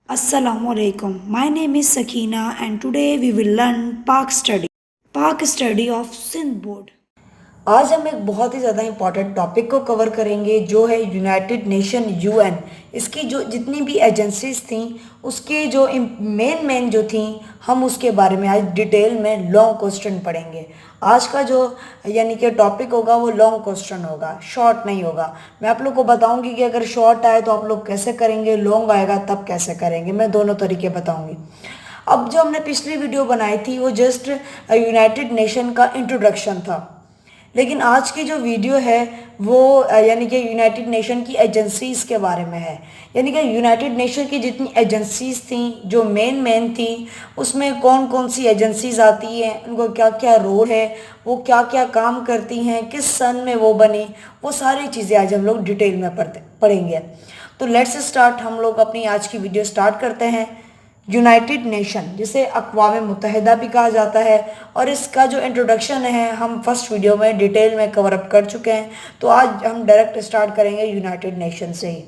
Assalamualaikum. My name is Sakina and today we will learn Park study of Sindh board. आज हम एक बहुत ही ज़्यादा इम्पॉर्टेंट टॉपिक को कवर करेंगे जो है यूनाइटेड नेशन यूएन। इसकी जो जितनी भी एजेंसीज थी उसके जो मेन जो थी हम उसके बारे में आज डिटेल में लॉन्ग क्वेश्चन पढ़ेंगे। आज का जो यानी कि टॉपिक होगा वो लॉन्ग क्वेश्चन होगा, शॉर्ट नहीं होगा। मैं आप लोग को बताऊंगी कि अगर शॉर्ट आए तो आप लोग कैसे करेंगे, लॉन्ग आएगा तब कैसे करेंगे, मैं दोनों तरीके बताऊंगी। अब जो हमने पिछली वीडियो बनाई थी वो जस्ट यूनाइटेड नेशन का इंट्रोडक्शन था, लेकिन आज की जो वीडियो है वो यानी कि यूनाइटेड नेशन की एजेंसीज़ के बारे में है। यानी कि यूनाइटेड नेशन की जितनी एजेंसीज़ थी जो मेन थी उसमें कौन कौन सी एजेंसीज़ आती हैं, उनको क्या क्या रोल है, वो क्या क्या काम करती हैं, किस सन में वो बनी, वो सारी चीज़ें आज हम लोग डिटेल में पढ़ेंगे। तो लेट्स स्टार्ट, हम लोग अपनी आज की वीडियो स्टार्ट करते हैं। यूनाइटेड नेशन जिसे अक़वाम मुत्तहिदा भी कहा जाता है और इसका जो इंट्रोडक्शन है हम फर्स्ट वीडियो में डिटेल में कवर अप कर चुके हैं। तो आज हम डायरेक्ट स्टार्ट करेंगे यूनाइटेड नेशन से ही।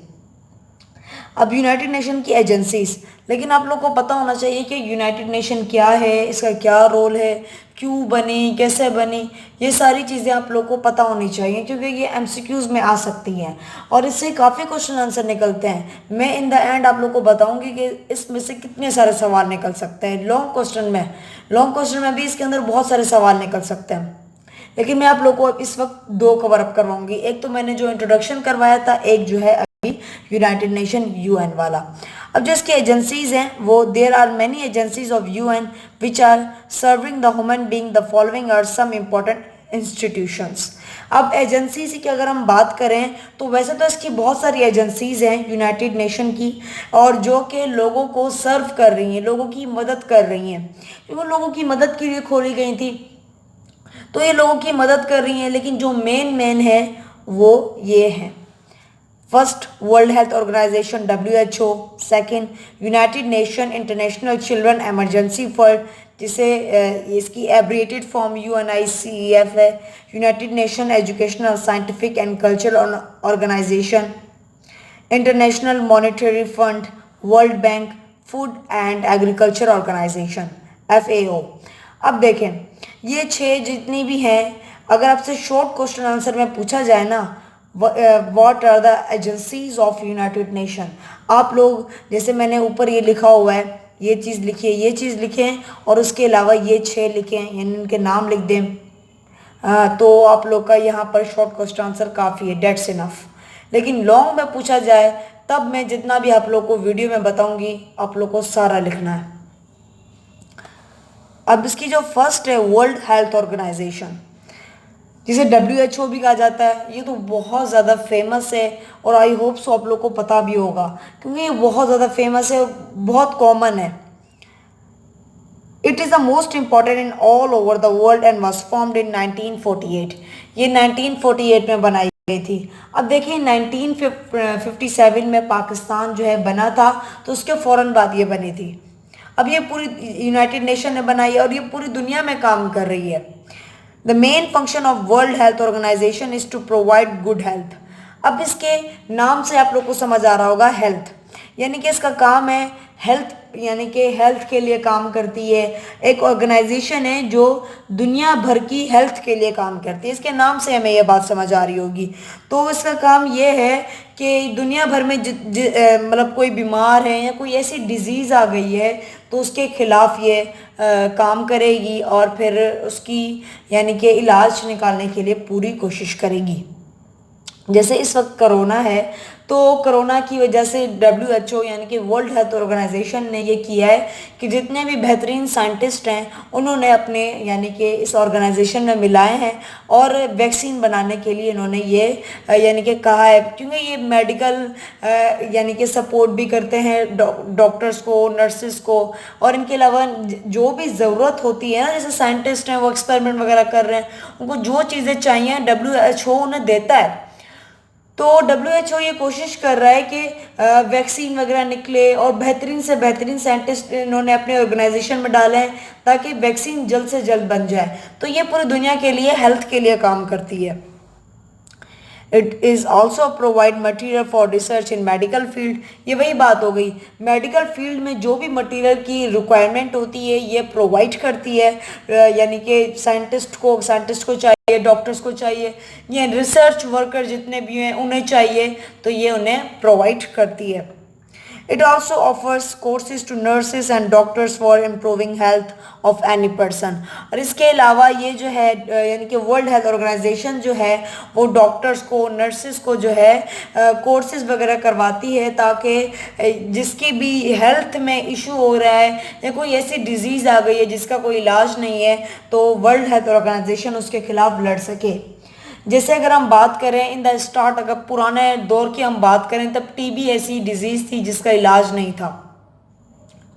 अब यूनाइटेड नेशन की एजेंसीज, लेकिन आप लोग को पता होना चाहिए कि यूनाइटेड नेशन क्या है, इसका क्या रोल है, क्यों बनी, कैसे बनी, ये सारी चीज़ें आप लोग को पता होनी चाहिए क्योंकि ये एमसीक्यूज़ में आ सकती हैं और इससे काफ़ी क्वेश्चन आंसर निकलते हैं। मैं इन द एंड आप लोग को बताऊंगी कि इसमें से कितने सारे सवाल निकल सकते हैं। लॉन्ग क्वेश्चन में भी इसके अंदर बहुत सारे सवाल निकल सकते हैं, लेकिन मैं आप लोग को इस वक्त दो कवर अप करवाऊंगी। एक तो मैंने जो इंट्रोडक्शन करवाया था, एक जो है यूनाइटेड नेशन यूएन वाला। अब जो इसके एजेंसीज हैं वो there are many agencies of UN which are serving the human being, the following are some important institutions. अब एजेंसीज की अगर हम बात करें तो वैसे तो इसकी बहुत सारी एजेंसीज हैं यूनाइटेड नेशन की और जो कि लोगों को सर्व कर रही हैं, लोगों की मदद कर रही हैं, क्योंकि लोगों की मदद के लिए खोली गई थी तो ये लोगों की मदद कर रही हैं। लेकिन जो मेन है वो ये हैं। First, World Health Organization WHO। Second, United Nation International Children Emergency Fund, जिसे इसकी एब्रिएटेड फॉर्म UNICEF है। United Nation Educational, Scientific and Cultural Organization, International Monetary Fund, World Bank, Food and Agriculture Organization FAO। अब देखें ये 6 जितनी भी हैं, अगर आपसे शॉर्ट क्वेश्चन आंसर में पूछा जाए ना what are the agencies of United Nation, आप लोग जैसे मैंने ऊपर ये लिखा हुआ है ये चीज़ लिखिए, ये चीज़ लिखें और उसके अलावा ये 6 लिखें, यानी इनके नाम लिख दें। तो आप लोग का यहाँ पर शॉर्ट क्वेश्चन आंसर काफ़ी है, डेट्स इनफ। लेकिन लॉन्ग में पूछा जाए तब मैं जितना भी आप लोग को वीडियो में बताऊंगी आप लोग को सारा लिखना है। अब इसकी जो फर्स्ट है वर्ल्ड हेल्थ ऑर्गेनाइजेशन, जिसे WHO भी कहा जाता है, ये तो बहुत ज़्यादा फेमस है और आई होप सो आप लोग को पता भी होगा क्योंकि ये बहुत ज़्यादा फेमस है, बहुत कॉमन है। It is the most important in all over the world and was formed in 1948। ये 1948 में बनाई गई थी। अब देखिए 1957 में पाकिस्तान जो है बना था तो उसके फ़ौरन बाद ये बनी थी। अब ये पूरी यूनाइटेड नेशन ने बनाई है और ये पूरी दुनिया में काम कर रही है। The main function of World Health Organization is to provide good health. अब इसके नाम से आप लोग को समझ आ रहा होगा हेल्थ, यानी कि इसका काम है हेल्थ, यानी कि हेल्थ के लिए काम करती है। एक ऑर्गेनाइजेशन है जो दुनिया भर की हेल्थ के लिए काम करती है, इसके नाम से हमें यह बात समझ आ रही होगी। तो इसका काम ये है कि दुनिया भर में मतलब कोई बीमार है या कोई ऐसी डिजीज़ आ गई है तो उसके खिलाफ ये काम करेगी और फिर उसकी यानी कि इलाज निकालने के लिए पूरी कोशिश करेगी। जैसे इस वक्त कोरोना है तो कोरोना की वजह से WHO यानी कि वर्ल्ड हेल्थ ऑर्गेनाइजेशन ने ये किया है कि जितने भी बेहतरीन साइंटिस्ट हैं उन्होंने अपने यानी कि इस ऑर्गेनाइजेशन में मिलाए हैं और वैक्सीन बनाने के लिए इन्होंने ये यानी कि कहा है, क्योंकि ये मेडिकल यानी कि सपोर्ट भी करते हैं डॉक्टर्स को, नर्सिस को, और इनके अलावा जो भी ज़रूरत होती है ना, जैसे साइंटिस्ट हैं वो एक्सपेरिमेंट वगैरह कर रहे हैं, उनको जो चीज़ें चाहिए WHO उन्हें देता है। तो WHO ये कोशिश कर रहा है कि वैक्सीन वगैरह निकले और बेहतरीन से बेहतरीन साइंटिस्ट इन्होंने अपने ऑर्गेनाइजेशन में डाले हैं ताकि वैक्सीन जल्द से जल्द बन जाए। तो ये पूरी दुनिया के लिए हेल्थ के लिए काम करती है। It is also provide material for research in medical field. ये वही बात हो गई, मेडिकल फील्ड में जो भी मटीरियल की रिक्वायरमेंट होती है ये प्रोवाइड करती है, यानी कि साइंटिस्ट को चाहिए, डॉक्टर्स को चाहिए, या रिसर्च वर्कर जितने भी हैं उन्हें चाहिए, तो ये उन्हें प्रोवाइड करती है। It also offers courses to nurses and doctors for improving health of any person। और इसके अलावा ये जो है यानी कि वर्ल्ड हेल्थ ऑर्गेनाइजेशन जो है वो डॉक्टर्स को, नर्सेस को जो है कोर्सेज वगैरह करवाती है, ताकि जिसकी भी हेल्थ में इशू हो रहा है या कोई ऐसी डिजीज़ आ गई है जिसका कोई इलाज नहीं है, तो वर्ल्ड हेल्थ ऑर्गेनाइजेशन उसके खिलाफ लड़ सके। जैसे अगर हम बात करें इन द स्टार्ट, अगर पुराने दौर की हम बात करें, तब टीबी ऐसी डिजीज़ थी जिसका इलाज नहीं था।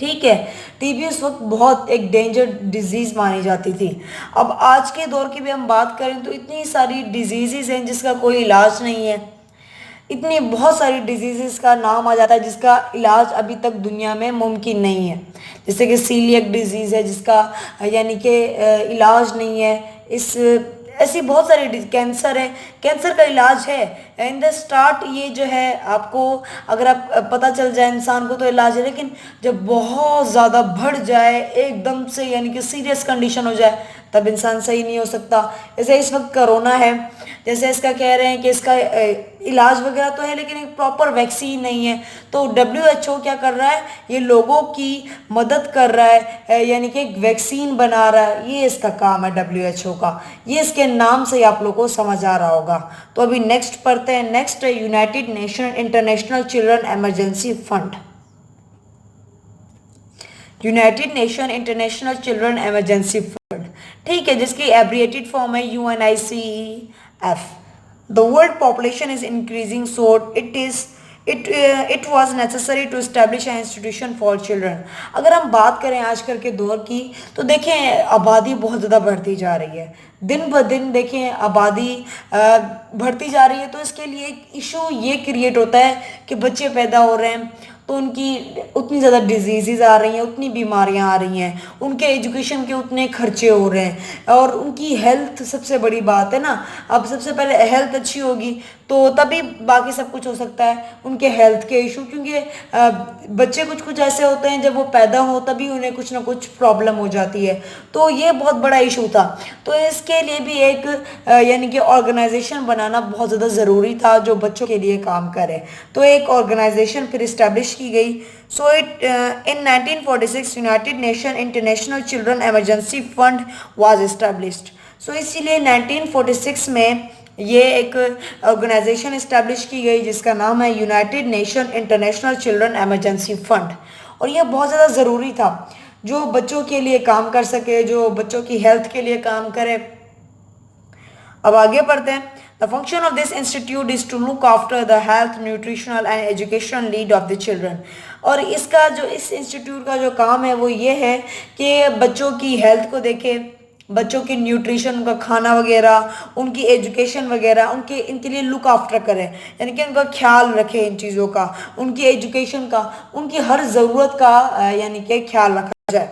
ठीक है, टीबी उस वक्त बहुत एक डेंजर डिजीज़ मानी जाती थी। अब आज के दौर की भी हम बात करें तो इतनी सारी डिजीज़ हैं जिसका कोई इलाज नहीं है। इतनी बहुत सारी डिजीज़ का नाम आ जाता है जिसका इलाज अभी तक दुनिया में मुमकिन नहीं है। जैसे कि सीलियक डिजीज़ है जिसका यानी कि इलाज नहीं है। इस ऐसी बहुत सारी कैंसर है, कैंसर का इलाज है इन द स्टार्ट। ये जो है आपको अगर आप पता चल जाए इंसान को तो इलाज है, लेकिन जब बहुत ज़्यादा बढ़ जाए एकदम से, यानी कि सीरियस कंडीशन हो जाए, तब इंसान सही नहीं हो सकता। जैसे इस वक्त कोरोना है, जैसे इसका कह रहे हैं कि इसका इलाज वगैरह तो है लेकिन एक प्रॉपर वैक्सीन नहीं है, तो WHO क्या कर रहा है, ये लोगों की मदद कर रहा है, यानी कि एक वैक्सीन बना रहा है। ये इसका काम है WHO का, ये इसके नाम से आप लोगों को समझ आ रहा होगा। तो अभी नेक्स्ट पढ़ते हैं। नेक्स्ट है United Nation International Children Emergency Fund. United Nation International Children Emergency Fund, ठीक है, जिसकी एब्रिएटेड फॉर्म है UNICEF। The world population is increasing, so it was necessary to establish an institution for children. अगर हम बात करें आजकल के दौर की, तो देखें आबादी बहुत ज़्यादा बढ़ती जा रही है, दिन ब दिन देखें आबादी बढ़ती जा रही है। तो इसके लिए एक इशू ये क्रिएट होता है कि बच्चे पैदा हो रहे हैं तो उनकी उतनी ज़्यादा डिजीज़ आ रही हैं, उतनी बीमारियां आ रही हैं, उनके एजुकेशन के उतने खर्चे हो रहे हैं, और उनकी हेल्थ सबसे बड़ी बात है ना। अब सबसे पहले हेल्थ अच्छी होगी तो तभी बाकी सब कुछ हो सकता है। उनके हेल्थ के इशू, क्योंकि बच्चे कुछ ऐसे होते हैं जब वो पैदा हो तभी उन्हें कुछ ना कुछ प्रॉब्लम हो जाती है, तो ये बहुत बड़ा इशू था। तो इसके लिए भी एक यानी कि ऑर्गेनाइजेशन बनाना बहुत ज़्यादा ज़रूरी था जो बच्चों के लिए काम करे। तो एक ऑर्गेनाइजेशन फिर इस्टेब्लिश की गई। So in 1946 United Nation International Children Emergency Fund was established. So इसीलिए 1946 में ये एक ऑर्गेनाइजेशन इस्टेब्लिश की गई जिसका नाम है United Nation International Children Emergency fund. और यह बहुत ज़्यादा ज़रूरी था, जो बच्चों के लिए काम कर सके, जो बच्चों की हेल्थ के लिए काम करे। अब आगे पढ़ते हैं। The function of this institute is to look after the health, nutritional and education need of the children. और इसका जो इस इंस्टीट्यूट का जो काम है वो ये है कि बच्चों की हेल्थ को देखे, बच्चों की न्यूट्रिशन, उनका खाना वगैरह, उनकी एजुकेशन वगैरह, इनके लिए लुक आफ्टर करें, यानी कि उनका ख्याल रखें, इन चीज़ों का, उनकी एजुकेशन का, उनकी हर ज़रूरत का यानी कि ख्याल रखा जाए।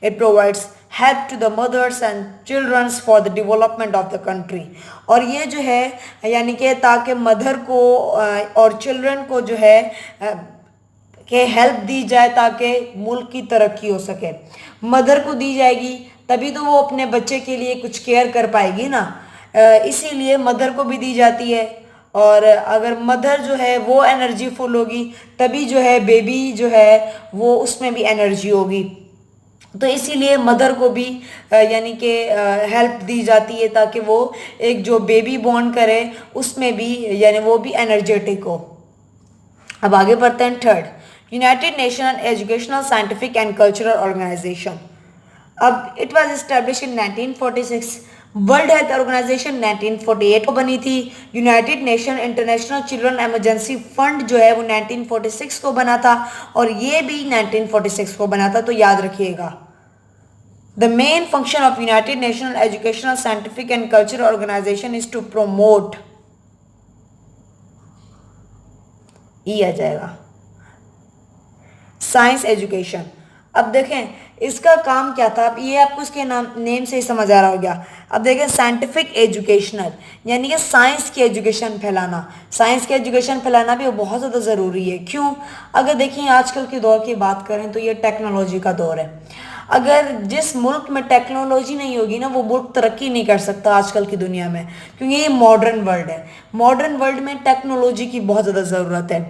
It provides help to the mothers and childrens for the development of the country. और ये जो है यानी कि ताकि मदर को और चिल्ड्रन को जो है कि हेल्प दी जाए ताकि मुल्क की तरक्की हो सके। मदर को दी जाएगी तभी तो वो अपने बच्चे के लिए कुछ केयर कर पाएगी ना, इसीलिए मदर को भी दी जाती है। और अगर मदर जो है वो एनर्जी फुल होगी तभी जो है बेबी जो है वो उसमें भी एनर्जी होगी। तो इसीलिए मदर को भी यानी कि हेल्प दी जाती है ताकि वो एक जो बेबी बॉर्न करे उसमें भी यानी वो भी एनर्जेटिक हो। अब आगे बढ़ते हैं। Third, United Nation Educational, Scientific and Cultural Organization. अब it was establish in 1946। World Health Organization 1948 को बनी थी। United Nation International Children Emergency Fund जो है वो 1946 को बना था, और ये भी 1946 को बना था, तो याद रखिएगा। The main function of United Nations Educational, Scientific and Cultural Organization is to promote, आ जाएगा, साइंस एजुकेशन। अब देखें इसका काम क्या था, अब ये आपको इसके नेम से ही समझ आ रहा होगा। अब देखें साइंटिफिक एजुकेशनल, यानी कि साइंस की एजुकेशन फैलाना। साइंस की एजुकेशन फैलाना भी बहुत ज़्यादा ज़रूरी है। क्यों? अगर देखें आजकल के दौर की बात करें तो ये टेक्नोलॉजी का दौर है। अगर जिस मुल्क में टेक्नोलॉजी नहीं होगी ना, वो मुल्क तरक्की नहीं कर सकता आजकल की दुनिया में, क्योंकि ये मॉडर्न वर्ल्ड है। मॉडर्न वर्ल्ड में टेक्नोलॉजी की बहुत ज़्यादा ज़रूरत है।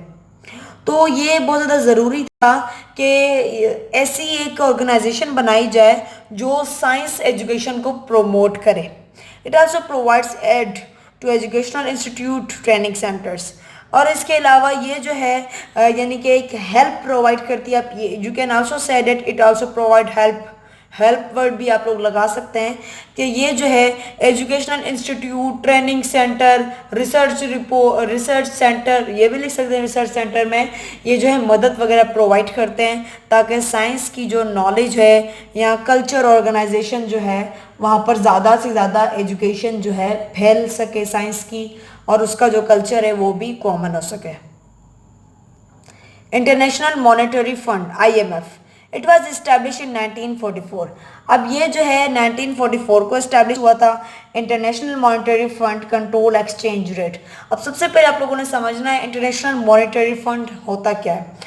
तो ये बहुत ज़्यादा ज़रूरी था कि ऐसी एक ऑर्गेनाइजेशन बनाई जाए जो साइंस एजुकेशन को प्रमोट करे। It also provides aid to educational institute training centres. और इसके अलावा ये जो है यानी कि एक हेल्प प्रोवाइड करती है। आप you can also say that it also provide help. Help word भी आप लोग लगा सकते हैं कि ये जो है educational institute, training centre, research centre, ये भी लिख सकते हैं रिसर्च सेंटर में, ये जो है मदद वगैरह प्रोवाइड करते हैं ताकि साइंस की जो नॉलेज है या कल्चर ऑर्गेनाइजेशन जो है वहाँ पर ज़्यादा से ज़्यादा एजुकेशन जो है फैल सके साइंस की, और उसका जो कल्चर है वो भी कॉमन हो सके। International Monetary fund IMF, it was establish in 1944। अब ये जो है 1944 को इस्टेब्लिश हुआ था। International Monetary fund control exchange rate. अब सबसे पहले आप लोगों ने समझना है इंटरनेशनल मॉनेटरी फंड होता क्या है।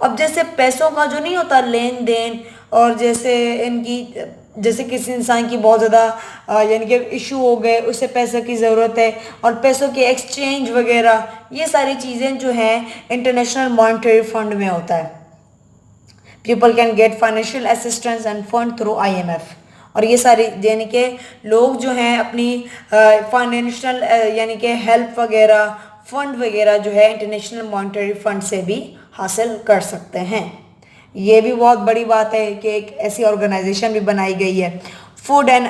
अब जैसे पैसों का जो नहीं होता लेन देन, और जैसे किसी इंसान की बहुत ज़्यादा यानी कि इशू हो गए, उसे पैसे की ज़रूरत है, और पैसों के एक्सचेंज वगैरह, ये सारी चीज़ें जो हैं इंटरनेशनल मॉनेटरी फंड में होता है। People can get financial assistance end fund through IMF। और ये सारी यानी कि लोग जो हैं अपनी फाइनेंशियल यानी कि हेल्प वगैरह, फंड वगैरह जो है इंटरनेशनल मॉनेटरी फंड से भी हासिल कर सकते हैं। ये भी बहुत बड़ी बात है कि एक ऐसी ऑर्गेनाइजेशन भी बनाई गई है, Food and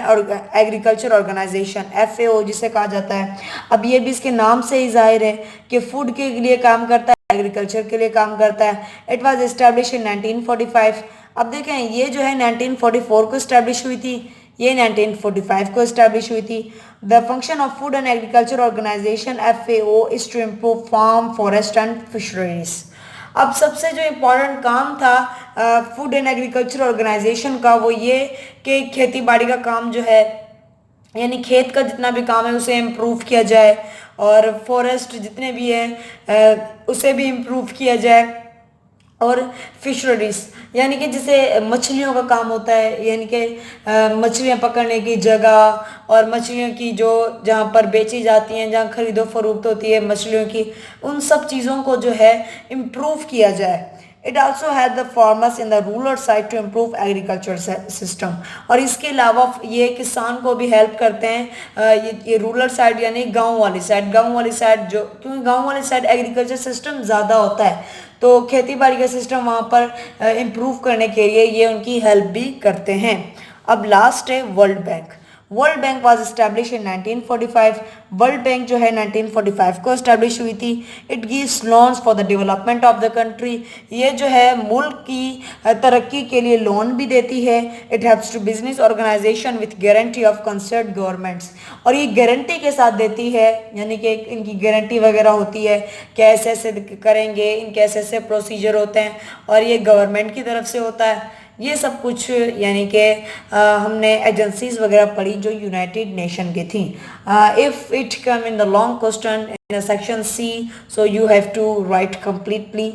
Agriculture Organization FAO जिसे कहा जाता है। अब ये भी इसके नाम से ही जाहिर है कि फूड के लिए काम करता है, एग्रीकल्चर के लिए काम करता है। It was establish in 1945। अब देखें ये जो है 1944 को इस्टेब्लिश हुई थी, ये 1945 को इस्टेब्लिश हुई थी। The function of Food and Agriculture Organization FAO is to improve farm, forest and fisheries. अब सबसे जो इम्पोर्टेंट काम था फूड एंड एग्रीकल्चर ऑर्गेनाइजेशन का वो ये कि खेती बाड़ी का काम जो है, यानी खेत का जितना भी काम है उसे इम्प्रूव किया जाए, और फॉरेस्ट जितने भी हैं उसे भी इम्प्रूव किया जाए, और फिशरीज यानी कि जैसे मछलियों का काम होता है, यानी कि मछलियाँ पकड़ने की जगह और मछलियों की जो जहाँ पर बेची जाती हैं, जहाँ खरीदो फरोख्त होती है मछलियों की, उन सब चीज़ों को जो है इम्प्रूव किया जाए। It also had the farmers in the rural side to improve agriculture system. और इसके अलावा ये किसान को भी हेल्प करते हैं। ये रूरल साइड यानी गांव वाली साइड जो, क्योंकि गांव वाली साइड एग्रीकल्चर सिस्टम ज़्यादा होता है, तो खेती बाड़ी का सिस्टम वहाँ पर इम्प्रूव करने के लिए ये उनकी हेल्प भी करते हैं। अब लास्ट है world bank. World bank was establish in 1945। World bank जो है 1945 को इस्टेब्लिश हुई थी। It gives loans for the development of the country. ये जो है मुल्क की तरक्की के लिए लोन भी देती है। It helps to business organization with guarantee of concern governments. और ये गारंटी के साथ देती है, यानी कि इनकी गारंटी वगैरह होती है कि ऐसे ऐसे करेंगे, इनके ऐसे ऐसे प्रोसीजर होते हैं, और ये गवर्नमेंट की तरफ से होता है। ये सब कुछ यानी कि हमने एजेंसीज वगैरह पढ़ी जो यूनाइटेड नेशन की थी। If it come in the long question in section C, so you have to write completely.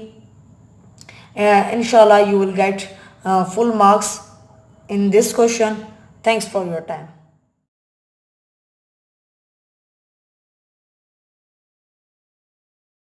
Inshallah you will get full marks in this question. Thanks for your time.